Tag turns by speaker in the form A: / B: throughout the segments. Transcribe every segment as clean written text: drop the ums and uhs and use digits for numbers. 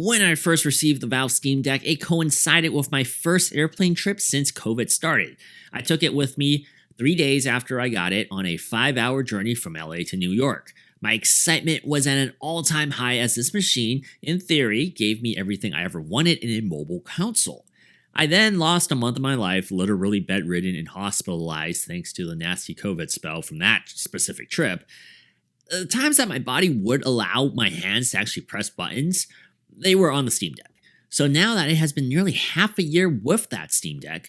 A: When I first received the Valve Steam Deck, it coincided with my first airplane trip since COVID started. I took it with me 3 days after I got it on a 5-hour journey from LA to New York. My excitement was at an all-time high as this machine, in theory, gave me everything I ever wanted in a mobile console. I then lost a month of my life, literally bedridden and hospitalized thanks to the nasty COVID spell from that specific trip. The times that my body would allow my hands to actually press buttons, they were on the Steam Deck. So now that it has been nearly half a year with that Steam Deck,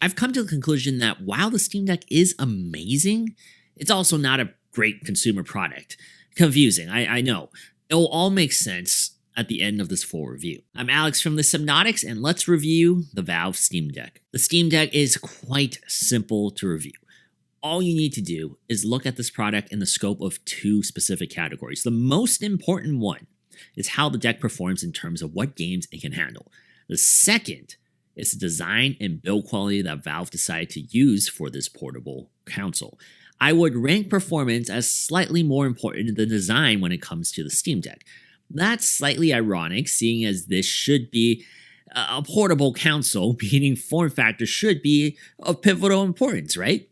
A: I've come to the conclusion that while the Steam Deck is amazing, it's also not a great consumer product. Confusing, I know. It will all make sense at the end of this full review. I'm Alex from the Sypnotix, and let's review the Valve Steam Deck. The Steam Deck is quite simple to review. All you need to do is look at this product in the scope of 2 specific categories. The most important one is how the deck performs in terms of what games it can handle. The second is the design and build quality that Valve decided to use for this portable console. I would rank performance as slightly more important than design when it comes to the Steam Deck. That's slightly ironic, seeing as this should be a portable console, meaning form factor should be of pivotal importance, right?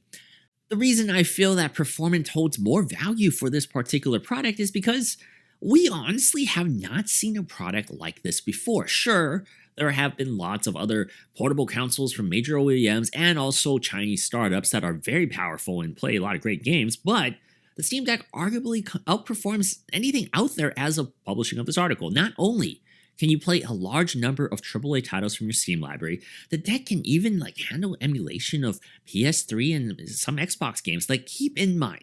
A: The reason I feel that performance holds more value for this particular product is because we honestly have not seen a product like this before. Sure, there have been lots of other portable consoles from major OEMs and also Chinese startups that are very powerful and play a lot of great games, but the Steam Deck arguably outperforms anything out there as of publishing of this article. Not only can you play a large number of AAA titles from your Steam library, the deck can even handle emulation of PS3 and some Xbox games. Keep in mind,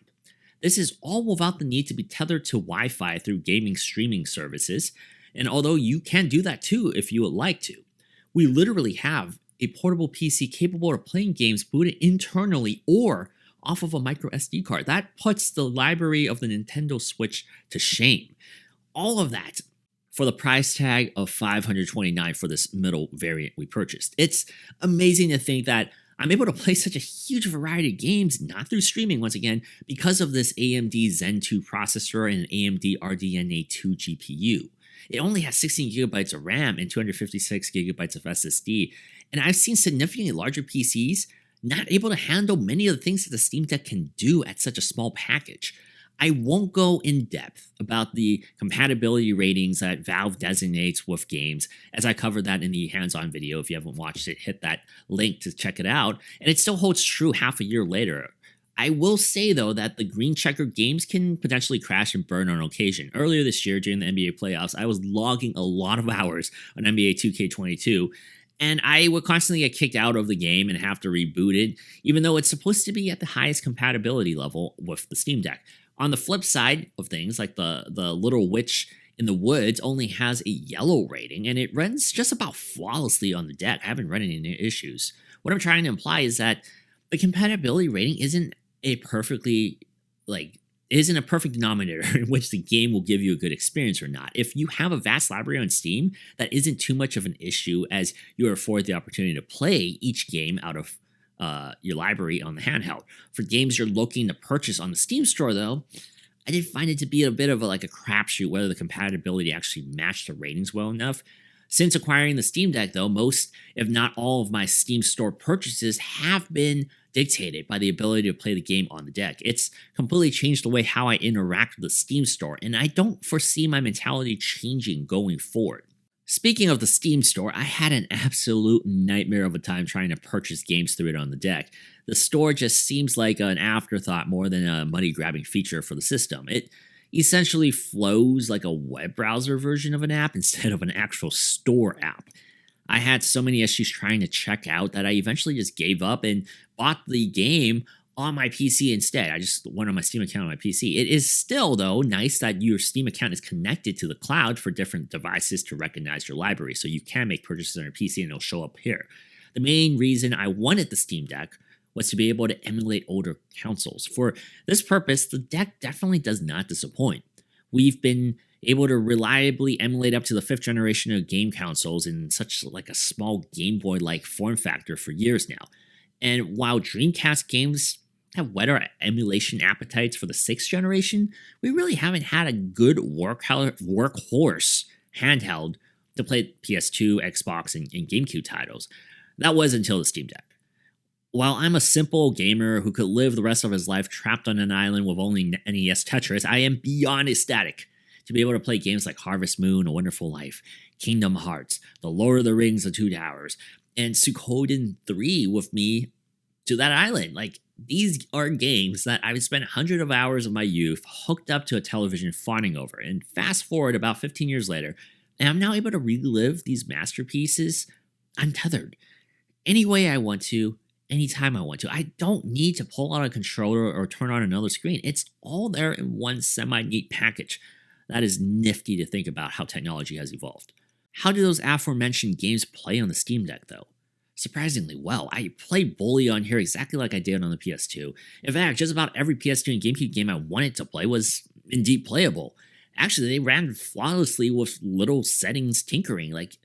A: this is all without the need to be tethered to Wi-Fi through gaming streaming services, and although you can do that too if you would like to, we literally have a portable PC capable of playing games booted internally or off of a micro SD card. That puts the library of the Nintendo Switch to shame. All of that for the price tag of $529 for this middle variant we purchased. It's amazing to think that I'm able to play such a huge variety of games, not through streaming once again, because of this AMD Zen 2 processor and an AMD RDNA 2 GPU. It only has 16 gigabytes of RAM and 256 gigabytes of SSD, and I've seen significantly larger PCs not able to handle many of the things that the Steam Deck can do at such a small package. I won't go in depth about the compatibility ratings that Valve designates with games, as I covered that in the hands-on video. If you haven't watched it, hit that link to check it out, and it still holds true half a year later. I will say, though, that the green checker games can potentially crash and burn on occasion. Earlier this year, during the NBA playoffs, I was logging a lot of hours on NBA 2K22, and I would constantly get kicked out of the game and have to reboot it, even though it's supposed to be at the highest compatibility level with the Steam Deck. On the flip side of things, like the Little Witch in the Woods only has a yellow rating, and it runs just about flawlessly on the deck. I haven't run into any issues. What I'm trying to imply is that the compatibility rating isn't a perfect denominator in which the game will give you a good experience or not. If you have a vast library on Steam, that isn't too much of an issue, as you are afforded the opportunity to play each game out of your library on the handheld. For games you're looking to purchase on the Steam store, though, I did find it to be a bit of a crapshoot whether the compatibility actually matched the ratings well enough. Since acquiring the Steam Deck, though, most, if not all, of my Steam store purchases have been dictated by the ability to play the game on the deck. It's completely changed the way how I interact with the Steam store, and I don't foresee my mentality changing going forward. Speaking of the Steam store, I had an absolute nightmare of a time trying to purchase games through it on the deck. The store just seems like an afterthought more than a money-grabbing feature for the system. It essentially flows like a web browser version of an app instead of an actual store app. I had so many issues trying to check out that I eventually just gave up and bought the game on my PC instead. I just went on my Steam account on my PC. It is still, though, nice that your Steam account is connected to the cloud for different devices to recognize your library, so you can make purchases on your PC and it'll show up here. The main reason I wanted the Steam Deck was to be able to emulate older consoles. For this purpose, the deck definitely does not disappoint. We've been able to reliably emulate up to the 5th generation of game consoles in such a small Game Boy-like form factor for years now. And while Dreamcast games have whet our emulation appetites for the 6th generation, we really haven't had a good workhorse handheld to play PS2, Xbox, and GameCube titles. That was until the Steam Deck. While I'm a simple gamer who could live the rest of his life trapped on an island with only NES Tetris, I am beyond ecstatic to be able to play games like Harvest Moon, A Wonderful Life, Kingdom Hearts, The Lord of the Rings, The Two Towers, and Suikoden 3 with me to that island. Like, these are games that I've spent hundreds of hours of my youth hooked up to a television fawning over. And fast forward about 15 years later, and I'm now able to relive these masterpieces untethered. Any way I want to, anytime I want to. I don't need to pull out a controller or turn on another screen. It's all there in one semi-neat package. That is nifty to think about how technology has evolved. How do those aforementioned games play on the Steam Deck, though? Surprisingly well. I play Bully on here exactly like I did on the PS2. In fact, just about every PS2 and GameCube game I wanted to play was indeed playable. Actually, they ran flawlessly with little settings tinkering. Like,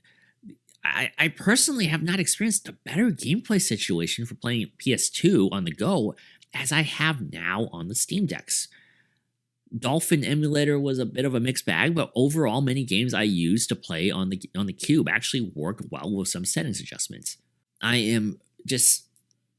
A: I personally have not experienced a better gameplay situation for playing PS2 on the go as I have now on the Steam Decks. Dolphin Emulator was a bit of a mixed bag, but overall many games I used to play on the Cube actually worked well with some settings adjustments. I am just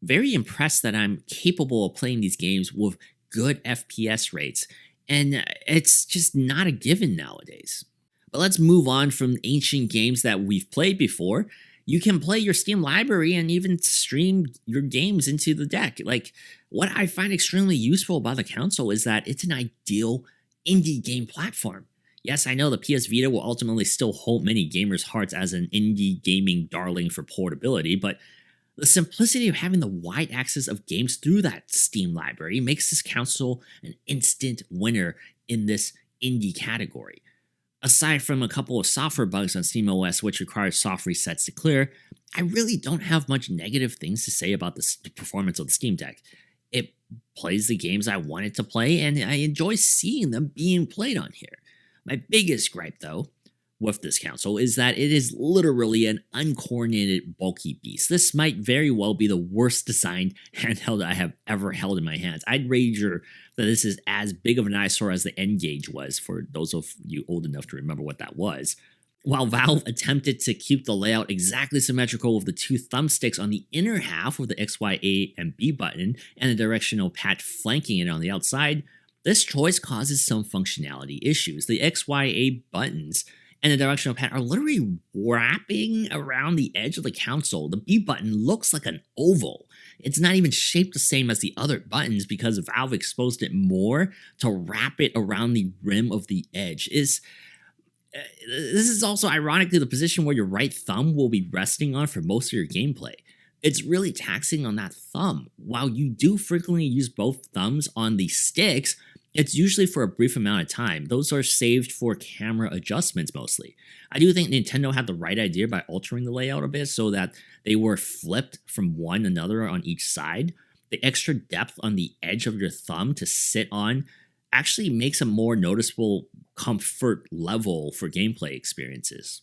A: very impressed that I'm capable of playing these games with good FPS rates, and it's just not a given nowadays. But let's move on from ancient games that we've played before. You can play your Steam library and even stream your games into the deck. Like, what I find extremely useful about the console is that it's an ideal indie game platform. Yes, I know the PS Vita will ultimately still hold many gamers' hearts as an indie gaming darling for portability, but the simplicity of having the wide access of games through that Steam library makes this console an instant winner in this indie category. Aside from a couple of software bugs on SteamOS which require soft resets to clear, I really don't have much negative things to say about the performance of the Steam Deck. It plays the games I wanted to play, and I enjoy seeing them being played on here. My biggest gripe, though, with this console is that it is literally an uncoordinated, bulky beast. This might very well be the worst designed handheld I have ever held in my hands. I'd wager that this is as big of an eyesore as the N-Gage was, for those of you old enough to remember what that was. While Valve attempted to keep the layout exactly symmetrical with the two thumbsticks on the inner half with the X, Y, A, and B button, and a directional pad flanking it on the outside, this choice causes some functionality issues. The X, Y, A buttons and the directional pad are literally wrapping around the edge of the console. The B button looks like an oval. It's not even shaped the same as the other buttons because Valve exposed it more to wrap it around the rim of the edge. This is also ironically the position where your right thumb will be resting on for most of your gameplay. It's really taxing on that thumb. While you do frequently use both thumbs on the sticks, it's usually for a brief amount of time. Those are saved for camera adjustments mostly. I do think Nintendo had the right idea by altering the layout a bit so that they were flipped from one another on each side. The extra depth on the edge of your thumb to sit on actually makes a more noticeable comfort level for gameplay experiences.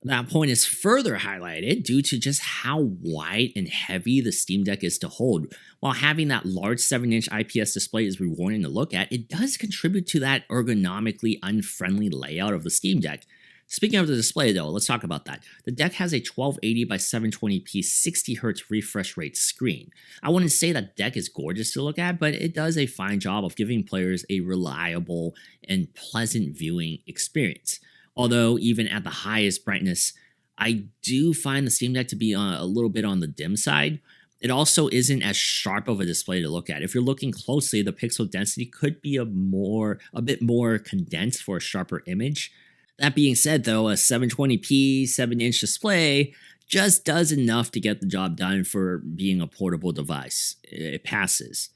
A: That point is further highlighted due to just how wide and heavy the Steam Deck is to hold. While having that large 7-inch IPS display is rewarding to look at, it does contribute to that ergonomically unfriendly layout of the Steam Deck. Speaking of the display though, let's talk about that. The deck has a 1280 by 720p 60Hz refresh rate screen. I wouldn't say that deck is gorgeous to look at, but it does a fine job of giving players a reliable and pleasant viewing experience. Although even at the highest brightness, I do find the Steam Deck to be a little bit on the dim side. It also isn't as sharp of a display to look at. If you're looking closely, the pixel density could be a bit more condensed for a sharper image. That being said though, a 720p 7-inch display just does enough to get the job done for being a portable device. It passes.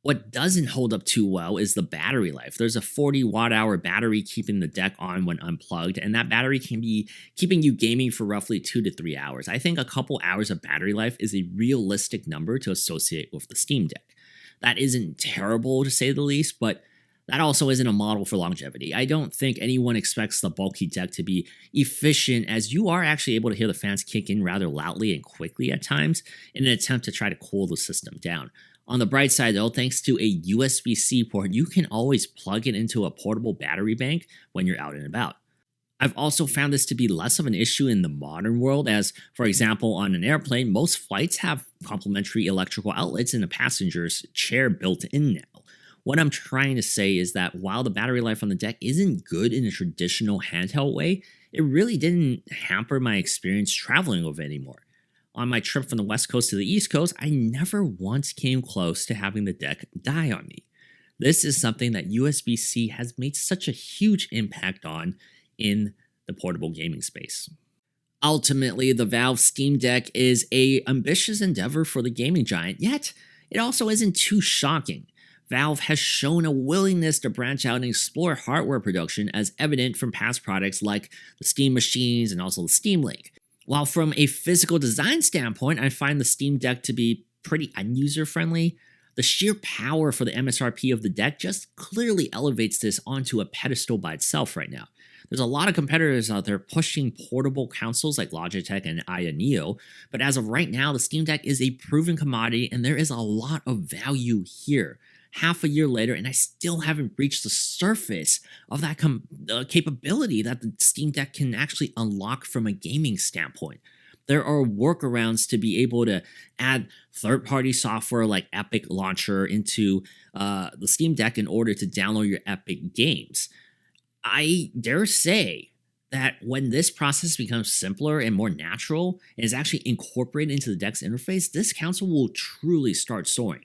A: What doesn't hold up too well is the battery life. There's a 40 watt-hour battery keeping the deck on when unplugged, and that battery can be keeping you gaming for roughly 2 to 3 hours. I think a couple hours of battery life is a realistic number to associate with the Steam Deck. That isn't terrible to say the least, but that also isn't a model for longevity. I don't think anyone expects the bulky deck to be efficient, as you are actually able to hear the fans kick in rather loudly and quickly at times in an attempt to try to cool the system down. On the bright side though, thanks to a USB-C port, you can always plug it into a portable battery bank when you're out and about. I've also found this to be less of an issue in the modern world, as, for example, on an airplane, most flights have complementary electrical outlets in the passenger's chair built in now. What I'm trying to say is that while the battery life on the deck isn't good in a traditional handheld way, it really didn't hamper my experience traveling with it anymore. On my trip from the West Coast to the East Coast, I never once came close to having the deck die on me. This is something that USB C has made such a huge impact on in the portable gaming space. Ultimately, the Valve Steam Deck is a ambitious endeavor for the gaming giant, yet it also isn't too shocking. Valve has shown a willingness to branch out and explore hardware production, as evident from past products like the Steam machines and also the Steam Link. While from a physical design standpoint, I find the Steam Deck to be pretty user friendly, the sheer power for the MSRP of the deck just clearly elevates this onto a pedestal by itself right now. There's a lot of competitors out there pushing portable consoles like Logitech and Aya Neo, but as of right now, the Steam Deck is a proven commodity and there is a lot of value here. Half a year later, and I still haven't reached the surface of that capability that the Steam Deck can actually unlock from a gaming standpoint. There are workarounds to be able to add third-party software like Epic Launcher into the Steam Deck in order to download your Epic games. I dare say that when this process becomes simpler and more natural and is actually incorporated into the deck's interface, this console will truly start soaring.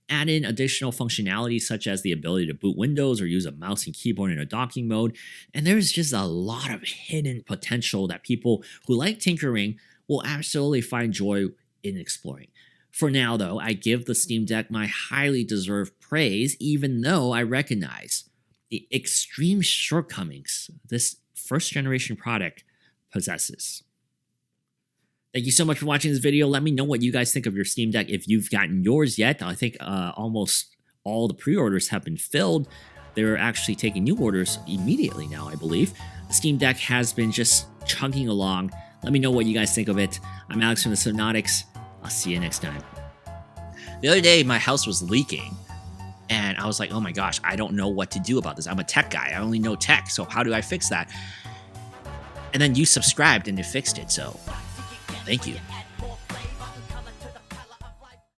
A: Add in additional functionality such as the ability to boot Windows or use a mouse and keyboard in a docking mode, and there's just a lot of hidden potential that people who like tinkering will absolutely find joy in exploring. For now, though, I give the Steam Deck my highly deserved praise, even though I recognize the extreme shortcomings this first generation product possesses. Thank you so much for watching this video. Let me know what you guys think of your Steam Deck if you've gotten yours yet. I think almost all the pre-orders have been filled. They're actually taking new orders immediately now, I believe. The Steam Deck has been just chugging along. Let me know what you guys think of it. I'm Alex from the Sypnotix. I'll see you next time. The other day, my house was leaking. And I was like, oh my gosh, I don't know what to do about this. I'm a tech guy. I only know tech. So how do I fix that? And then you subscribed and you fixed it. So thank you.